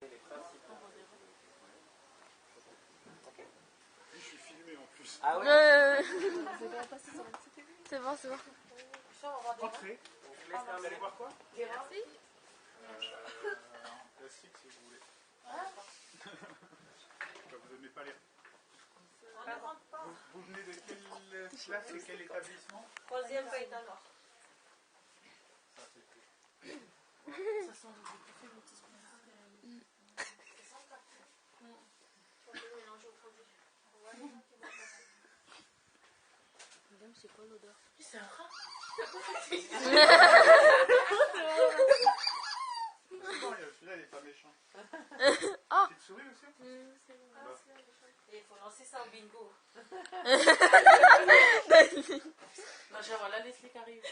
Les principaux. Ok. Je suis filmé en plus. Ah ouais. C'est bon, c'est bon. Entrez. Vous allez voir quoi? Merci. En classique si vous voulez. Vous n'aimez pas les... Vous venez de quelle classe et quel établissement? 3e paille alors. Ça c'est fait. Ça sent le bouffé, le petit spinach. Ça sent le on peut mélanger au produit. Madame, c'est quoi l'odeur? C'est un rat. Non, celui-là il n'est pas méchant. Ah. Petite souris aussi? Et il faut lancer ça au bingo. Non, genre là, Leslie qui arrive.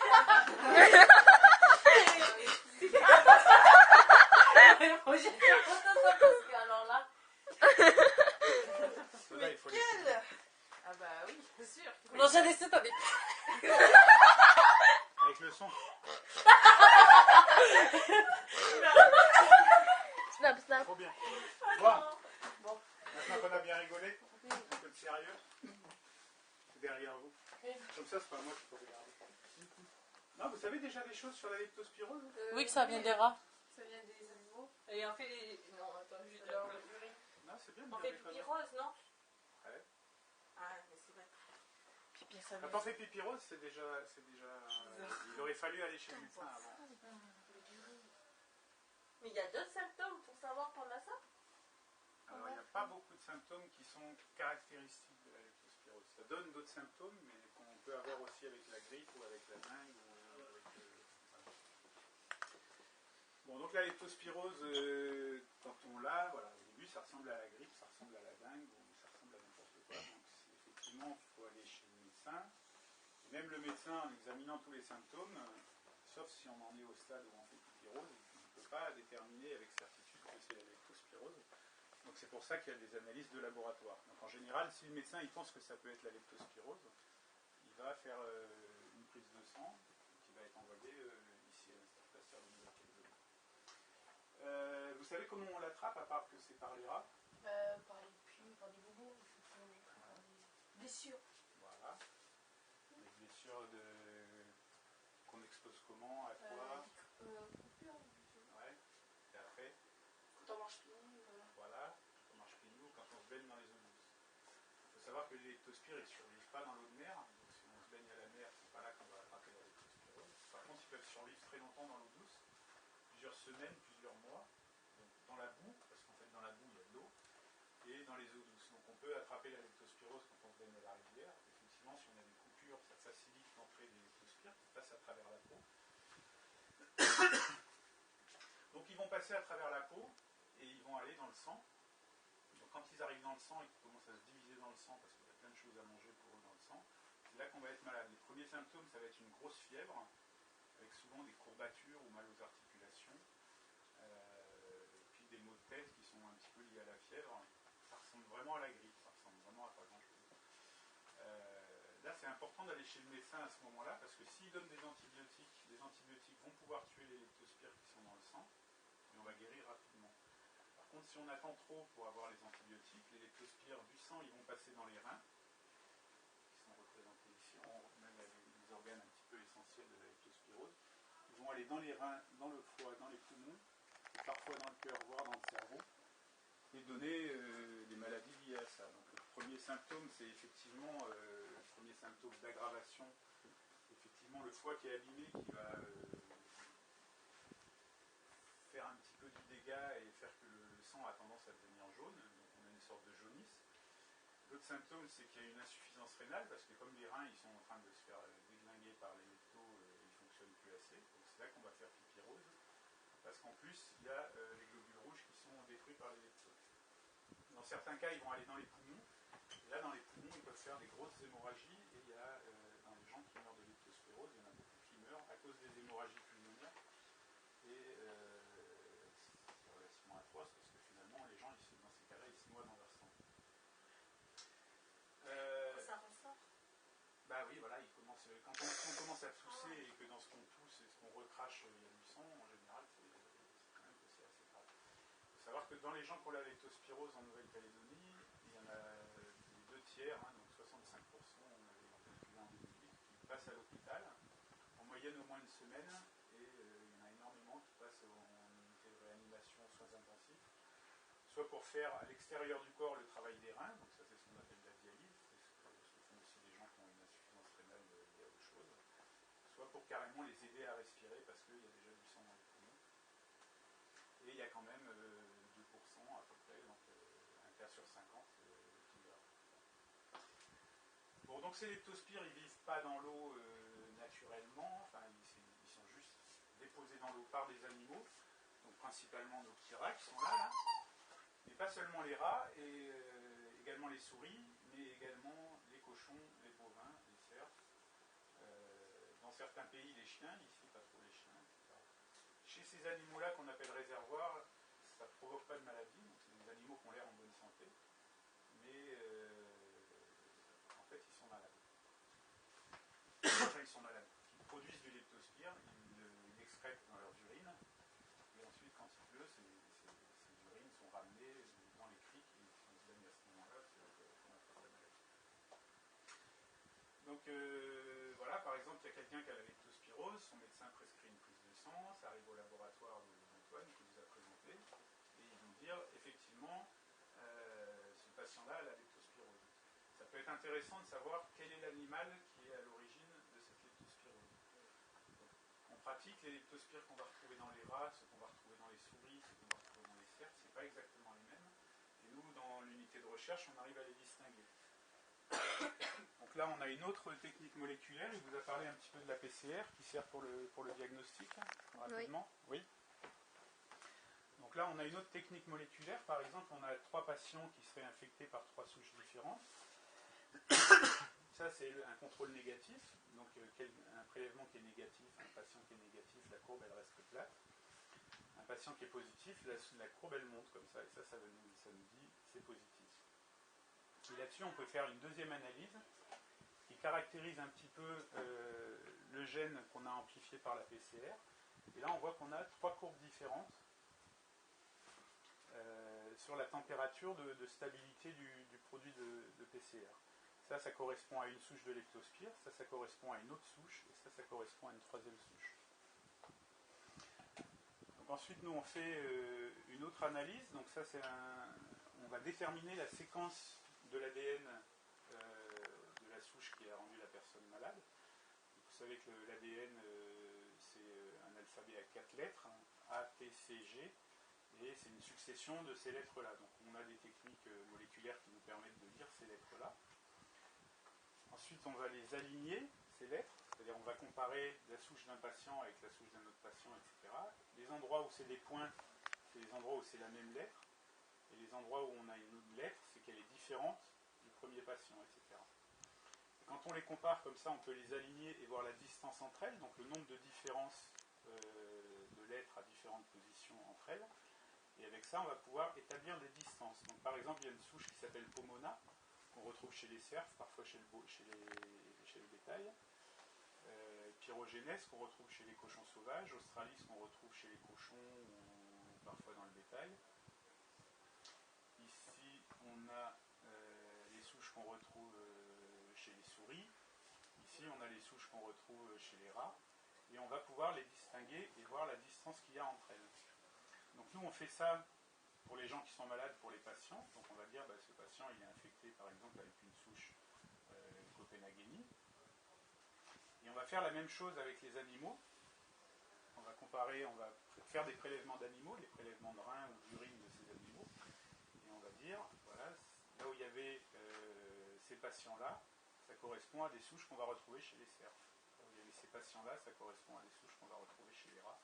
Alors là. Là, il faut les... Ah bah oui, c'est sûr. Non, j'ai laissé tomber. Avec le son. Snap, snap. Trop bien. Bon. Maintenant qu'on a bien rigolé, un peu de sérieux. C'est derrière vous. Comme ça, c'est pas moi qui peux regarder. Non, vous savez déjà des choses sur la leptospirose? Oui, que ça vient des rats. Ça vient des animaux. Et on fait les... Non, attends, juste de la urine. Non, c'est bien. On fait pipi rose, non? Ouais. Ah, mais c'est vrai. Pipi, ça Quand on fait pipirose, c'est déjà... Il aurait fallu aller chez le médecin avant. Mais il y a d'autres symptômes pour savoir qu'on a ça? Alors, il n'y a pas beaucoup de symptômes qui sont caractéristiques de la leptospirose. Ça donne d'autres symptômes, mais qu'on peut avoir aussi avec la grippe ou avec la dengue. Voilà. Bon, donc la leptospirose, quand on l'a, voilà, au début, ça ressemble à la grippe, ça ressemble à la dengue, ou ça ressemble à n'importe quoi. Donc, effectivement, il faut aller chez le médecin. Et même le médecin, en examinant tous les symptômes, sauf si on en est au stade où on fait pipirose, on ne peut pas déterminer avec certitude que c'est la leptospirose. Donc c'est pour ça qu'il y a des analyses de laboratoire. Donc en général, si le médecin il pense que ça peut être la leptospirose, il va faire une prise de sang qui va être envoyée ici à l'Institut Pasteur de Nouvelle-Calédonie. Vous savez comment on l'attrape à part que c'est par les rats? Par les plumes, par des bobos, par des blessures. Voilà. Les blessures qu'on expose comment? À quoi? Coupure. Ouais. Et après? Quand on marche pieds nus, Voilà. Quand on marche pieds nus ou quand on se baigne dans les eaux douces. Il faut savoir que les leptospires ne survivent pas dans l'eau de mer. Donc si on se baigne à la mer, c'est pas là qu'on va attraper la leptospirose. Par contre, ils peuvent survivre très longtemps dans l'eau douce, plusieurs semaines, plusieurs mois. Donc dans la boue, parce qu'en fait dans la boue il y a de l'eau, et dans les eaux douces. Donc on peut attraper la leptospirose quand on se baigne à la rivière. Effectivement, si on a des coupures, ça facilite l'entrée des leptospires qui passent à travers la peau. Donc ils vont passer à travers la peau et ils vont aller dans le sang. Donc quand ils arrivent dans le sang et qu'ils commencent à se diviser dans le sang, parce qu'il y a plein de choses à manger pour eux dans le sang, c'est là qu'on va être malade. Les premiers symptômes, ça va être une grosse fièvre, avec souvent des courbatures ou mal aux articulations, puis des maux de tête qui sont un petit peu liés à la fièvre. Ça ressemble vraiment à la grippe, ça ressemble vraiment à pas grand-chose. Là, c'est important d'aller chez le médecin à ce moment-là, parce que s'il donne des antibiotiques, les antibiotiques vont pouvoir tuer les leptospires qui sont dans le sang, et on va guérir rapidement. Par contre, si on attend trop pour avoir les antibiotiques, les leptospires du sang, ils vont passer dans les reins, qui sont représentés ici, même les organes un petit peu essentiels de la leptospirose. Ils vont aller dans les reins, dans le foie, dans les poumons, parfois dans le cœur, voire dans le cerveau, et donner des maladies liées à ça. Donc le premier symptôme, c'est effectivement le premier symptôme d'aggravation. Effectivement, le foie qui est abîmé, qui va faire un petit peu du dégât et faire que le sang a tendance à devenir jaune. Donc on a une sorte de jaunisse. L'autre symptôme, c'est qu'il y a une insuffisance rénale, parce que comme les reins ils sont en train de se faire déglinguer par les leptos, ils ne fonctionnent plus assez. Donc c'est là qu'on va faire pipirose. Parce qu'en plus, il y a les globules rouges qui sont détruits par les leptos. Dans certains cas, ils vont aller dans les poumons. Et là, dans les poumons, ils peuvent faire des grosses hémorragies. Et il y a, dans les gens qui meurent de leptospirose, il y en a beaucoup qui meurent à cause des hémorragies pulmonaires. Et c'est relativement atroce, parce que finalement, les gens, dans ces cas-là, ils se noient dans leur sang. Ça ressort. Bah oui, voilà, quand on commence à tousser et que dans ce qu'on tousse et ce qu'on recrache, il y a du sang, en général, c'est quand même que c'est assez grave. Il faut savoir que dans les gens qui ont la leptospirose en Nouvelle-Calédonie, il y en a les 2 tiers, hein, donc 65%, on avait calculé en 2008, qui passent à l'hôpital, en moyenne au moins une semaine, et il y en a énormément qui passent en unité de réanimation, soins intensifs, soit pour faire à l'extérieur du corps le travail des reins, donc ça c'est ce qu'on appelle la dialyse, c'est ce que font aussi des gens qui ont une insuffisance rénale liée à autre chose, soit pour carrément les aider à respirer parce qu'il y a déjà du sang dans les poumons. Et il y a quand même 2% à peu près, donc un cas sur 50 qui meurt. Bon, donc ces leptospires, ils ne vivent pas dans l'eau naturellement, enfin ils sont juste déposés dans l'eau par des animaux, donc principalement nos petits rats qui sont là, mais pas seulement les rats, et également les souris, mais également les cochons, les bovins, les cerfs. Dans certains pays, les chiens, ici pas trop les chiens, etc. Chez ces animaux-là qu'on appelle réservoirs, ça ne provoque pas de maladie, donc c'est des animaux qui ont l'air en bonne santé, mais en fait ils sont malades. Enfin, ils sont malades. Ils produisent du leptospire, ils l'excrètent dans leurs urines, et ensuite quand il pleut, ces urines sont ramenées dans les criques, et si on se baigne à ce moment-là, c'est qu'on attrape la maladie. Donc voilà, par exemple, il y a quelqu'un qui a la leptospirose, son médecin prescrit une prise de sang, ça arrive au laboratoire d'Antoine qui vous a présenté, et ils vont dire, effectivement, ce patient-là a la leptospirose. Ça peut être intéressant de savoir quel est l'animal qui est à l'origine de cette leptospirose. Donc, en pratique, les leptospires qu'on va retrouver dans les rats, ceux qu'on va retrouver dans les souris, ceux qu'on va retrouver dans les cerfs, ce n'est pas exactement les mêmes. Et nous, dans l'unité de recherche, on arrive à les distinguer. Donc là, on a une autre technique moléculaire. Il vous a parlé un petit peu de la PCR qui sert pour le diagnostic, rapidement. Oui. Donc là, on a une autre technique moléculaire. Par exemple, on a 3 patients qui seraient infectés par 3 souches différentes. Ça, c'est un contrôle négatif. Donc, un prélèvement qui est négatif, un patient qui est négatif, la courbe, elle reste plate. Un patient qui est positif, la courbe, elle monte comme ça. Et ça nous dit c'est positif. Et là-dessus, on peut faire une deuxième analyse qui caractérise un petit peu le gène qu'on a amplifié par la PCR. Et là, on voit qu'on a 3 courbes différentes sur la température de stabilité du produit de PCR. Ça correspond à une souche de leptospire, ça correspond à une autre souche, et ça correspond à une 3e souche. Donc ensuite, nous, on fait une autre analyse. Donc ça, on va déterminer la séquence de l'ADN de la souche qui a rendu la personne malade. Vous savez que l'ADN, c'est un alphabet à 4 lettres, A, T, C, G, et c'est une succession de ces lettres-là. Donc on a des techniques moléculaires qui nous permettent de lire ces lettres-là. Ensuite, on va les aligner, ces lettres, c'est-à-dire on va comparer la souche d'un patient avec la souche d'un autre patient, etc. Les endroits où c'est des points, c'est les endroits où c'est la même lettre, et les endroits où on a une autre lettre, c'est qu'elle est différente du premier patient, etc. Et quand on les compare comme ça, on peut les aligner et voir la distance entre elles, donc le nombre de différences de lettres à différentes positions entre elles. Et avec ça, on va pouvoir établir des distances. Donc, par exemple, il y a une souche qui s'appelle Pomona, qu'on retrouve chez les cerfs, parfois chez le bétail. Pyrogénèse, qu'on retrouve chez les cochons sauvages. Australis, qu'on retrouve chez les cochons ou parfois dans le bétail. Ici, on a les souches qu'on retrouve chez les souris. Ici, on a les souches qu'on retrouve chez les rats. Et on va pouvoir les distinguer et voir la distance qu'il y a entre elles. Donc nous, on fait ça pour les gens qui sont malades, pour les patients. Donc on va dire, ce patient, il est infecté par exemple avec une souche Copenhagueni. Et on va faire la même chose avec les animaux. On va comparer, on va faire des prélèvements d'animaux, des prélèvements de reins ou d'urine de ces animaux. Et on va dire, voilà, là où il y avait ces patients-là, ça correspond à des souches qu'on va retrouver chez les cerfs. Là où il y avait ces patients-là, ça correspond à des souches qu'on va retrouver chez les rats.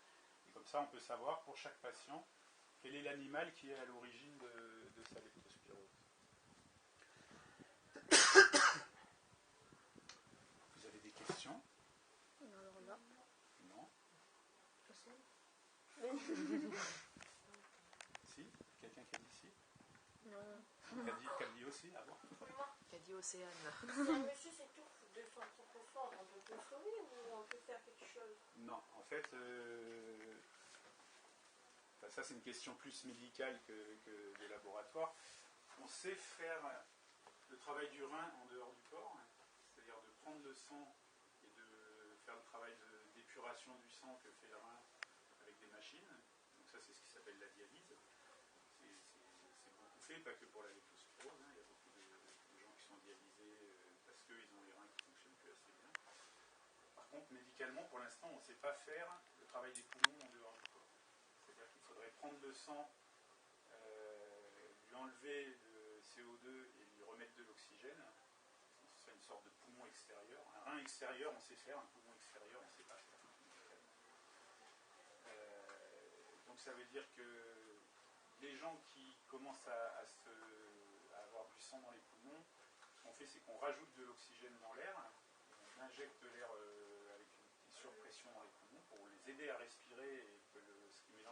Et comme ça, on peut savoir pour chaque patient quel est l'animal qui est à l'origine de sa leptospirose. Vous avez des questions? Alors là. Non? Si? Quelqu'un qui a dit si? Non. Qui a dit aussi? Ah bon? Qui a dit Océane. Si un monsieur s'étouffe de façon trop forte, on peut consommer ou on peut faire quelque chose? Non, en fait, enfin, ça c'est une question plus médicale que de laboratoire, on sait faire le travail du rein en dehors du corps, c'est-à-dire de prendre le sang et de faire le travail d'épuration du sang que fait le rein avec des machines. Donc ça c'est ce qui s'appelle la dialyse. C'est beaucoup fait, pas que pour la leptospirose, il y a beaucoup de gens qui sont dialysés parce qu'ils ont les reins qui ne fonctionnent plus assez bien. Par contre, médicalement, pour l'instant, on ne sait pas faire le travail des poumons en dehors du corps. C'est-à-dire qu'il faudrait prendre le sang, lui enlever le CO2 et lui remettre de l'oxygène. Ce serait une sorte de poumon extérieur. Un rein extérieur, on sait faire, un poumon extérieur, on ne sait pas faire. Donc ça veut dire que les gens qui commencent à avoir du sang dans les poumons, ce qu'on fait, c'est qu'on rajoute de l'oxygène dans l'air, on injecte l'air avec une petite surpression dans les poumons pour les aider à respirer et que ce qu'ils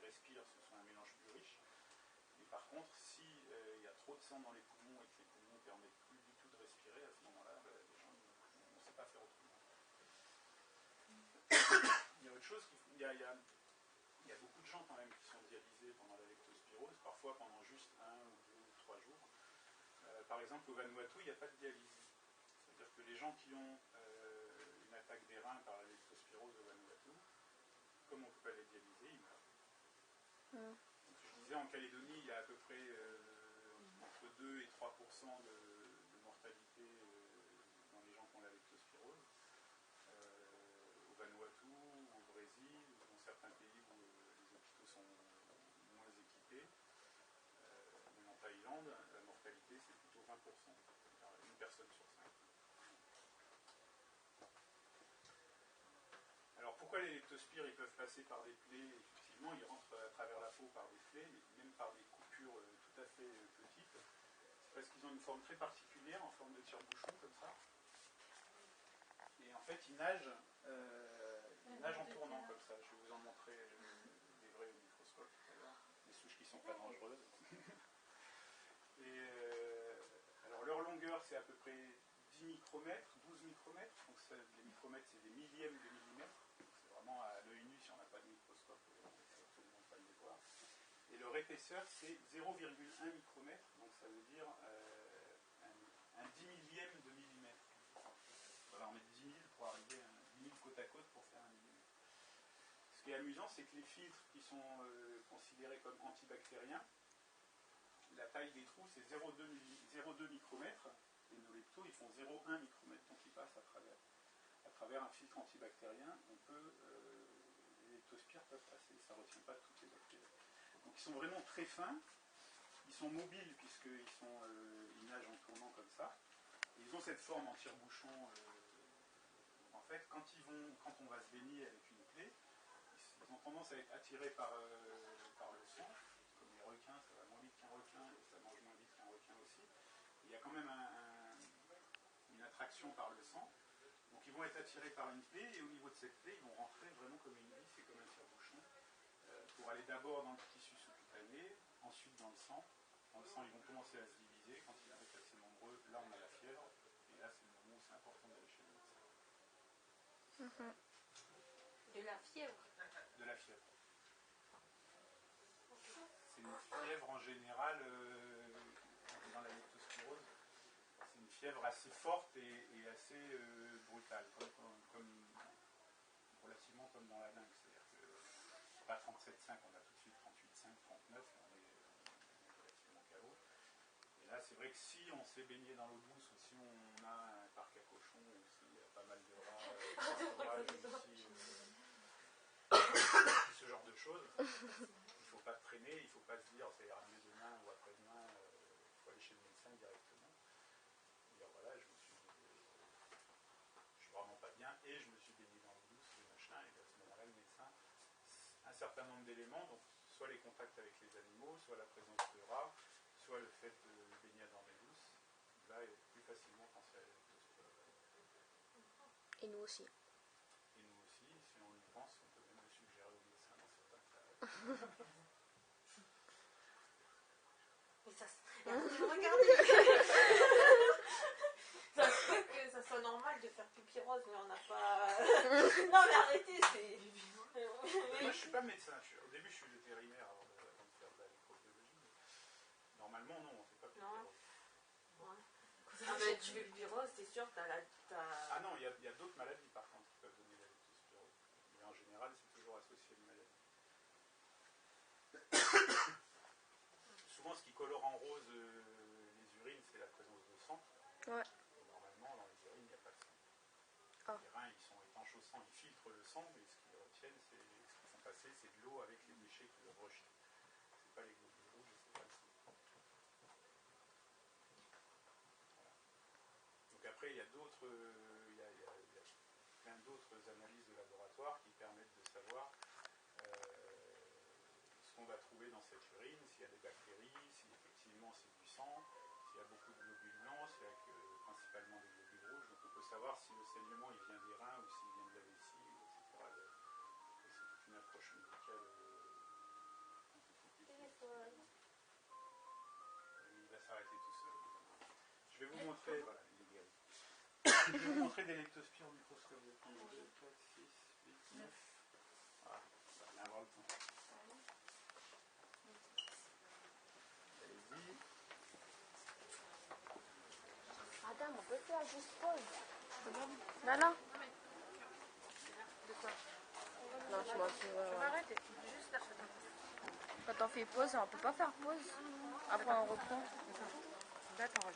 respirent, ce soit un mélange plus riche. Et par contre, si il y a trop de sang dans les poumons et que les poumons ne permettent plus du tout de respirer, à ce moment-là, les gens ne savent pas faire autrement. Il y a autre chose, il y a beaucoup de gens quand même qui sont dialysés pendant la leptospirose, parfois pendant juste 1 ou 2 ou 3 jours. Par exemple, au Vanuatu, il n'y a pas de dialyse. C'est-à-dire que les gens qui ont une attaque des reins par la leptospirose au Vanuatu, comme on ne peut pas les dialyser, ils meurent. Donc, je disais, en Calédonie, il y a à peu près entre 2 et 3% de mortalité dans les gens qui ont la leptospirose. Au Vanuatu, au Brésil, dans certains pays où les hôpitaux sont moins équipés, même en Thaïlande, la mortalité c'est plutôt 20%, une personne sur 5. Alors pourquoi les leptospires ils peuvent passer par des plaies? Effectivement, ils rentrent à travers la peau par des plaies, mais même par des coupures tout à fait petites. C'est parce qu'ils ont une forme très particulière, en forme de tire-bouchon comme ça. Et en fait, ils nagent en tournant comme ça. Je vais vous en montrer des vrais au microscope tout à l'heure. Des souches qui ne sont pas dangereuses. Et alors leur longueur, c'est à peu près 10 micromètres, 12 micromètres. Donc les micromètres, c'est des millièmes de millimètres. C'est vraiment à l'œil nu, si on n'a pas de microscope, on ne peut absolument pas les voir. Et leur épaisseur, c'est 0,1 micromètre. Donc ça veut dire un 10 millième de millimètre. On va en mettre 10 000 pour arriver à 10 000 côte à côte pour faire un millimètre. Ce qui est amusant, c'est que les filtres qui sont considérés comme antibactériens, la taille des trous, c'est 0,2 micromètres, et nos leptos, ils font 0,1 micromètre, donc ils passent à travers un filtre antibactérien, les leptospires peuvent passer, ça ne retient pas toutes les bactéries. Donc ils sont vraiment très fins, ils sont mobiles puisqu'ils nagent en tournant comme ça, et ils ont cette forme en tire-bouchon. En fait, quand on va se baigner avec une plaie, ils ont tendance à être attirés par le sang. Comme les requins, ça va moins vite qu'un requin, et ça mange moins vite qu'un requin aussi. Il y a quand même une attraction par le sang. Donc ils vont être attirés par une plaie, et au niveau de cette plaie, ils vont rentrer vraiment comme une vis, c'est comme un tire-bouchon, pour aller d'abord dans le tissu sous-cutané, ensuite dans le sang. Dans le sang, ils vont commencer à se diviser. Quand ils vont être assez nombreux, là on a la fièvre, et là c'est le moment où c'est important d'aller chez le médecin. De la fièvre. De la fièvre. C'est une fièvre en général dans la leptospirose. C'est une fièvre assez forte et assez brutale, relativement comme dans la dengue. C'est-à-dire que pas 37,5, on a tout de suite 38,5, 39, on est relativement KO. Et là, c'est vrai que si on s'est baigné dans l'eau douce, ou si on a un parc à cochons, ou s'il y a pas mal de rats, ce genre de choses, il ne faut pas traîner, il ne faut pas se dire ça ira mieux demain ou après-demain, il faut aller chez le médecin directement. Et dire voilà, je suis vraiment pas bien et je me suis baigné dans l'eau douce, et machin, et à ce moment-là, le médecin, un certain nombre d'éléments, donc soit les contacts avec les animaux, soit la présence de rats, soit le fait de baigner dans l'eau douce, va plus facilement penser à la leptospirose. Et nous aussi. Et nous aussi, si on y pense, on peut même le suggérer aux médecins dans certains cas. Mais ça regardez. Ça se peut que ça soit normal de faire pipi rose, mais on n'a pas... Non mais arrêtez, c'est... Moi, je suis pas médecin. Au début, je suis vétérinaire avant de faire de la microbiologie. Normalement, non, on fait pas pyro. Ouais. Ah ben, tu fais pyro, c'est sûr, Ah non, il y a d'autres maladies par contre qui peuvent donner la leptospirose. Mais en général, c'est toujours associé à une maladie. Souvent, ce qui colore en rose les urines, c'est la présence de sang. Ouais. Et normalement, dans les urines, il n'y a pas de sang. Ah. Les reins, ils sont étanches au sang, ils filtrent le sang, mais ce qu'ils retiennent, ce qu'ils font passer, c'est de l'eau avec les déchets qu'ils doivent rejeter. C'est pas les globules rouges, c'est pas le sang. Voilà. Donc après, il y a d'autres, il y a plein d'autres analyses de laboratoire qui permettent de savoir ce qu'on va trouver dans cette urine, s'il y a des bactéries, si effectivement c'est du sang, s'il y a beaucoup de globules blancs, s'il y a principalement des globules rouges. Donc on peut savoir si le saignement il vient des reins ou s'il vient de la vessie, etc. C'est toute une approche médicale un peu compliquée. Il va s'arrêter tout seul. Je vais vous montrer, voilà, il est guéri. Je vais vous montrer des leptospires au microscope. 2, 4, 6, 8, 9. Voilà, ça va bien avoir le temps. Allez-y. Adam, on peut faire juste pause. Là, là. De quoi? Non, tu m'as fait. Je vais arrêter. Juste là. Quand on fait pause, on peut pas faire pause. Après, on reprend. D'accord,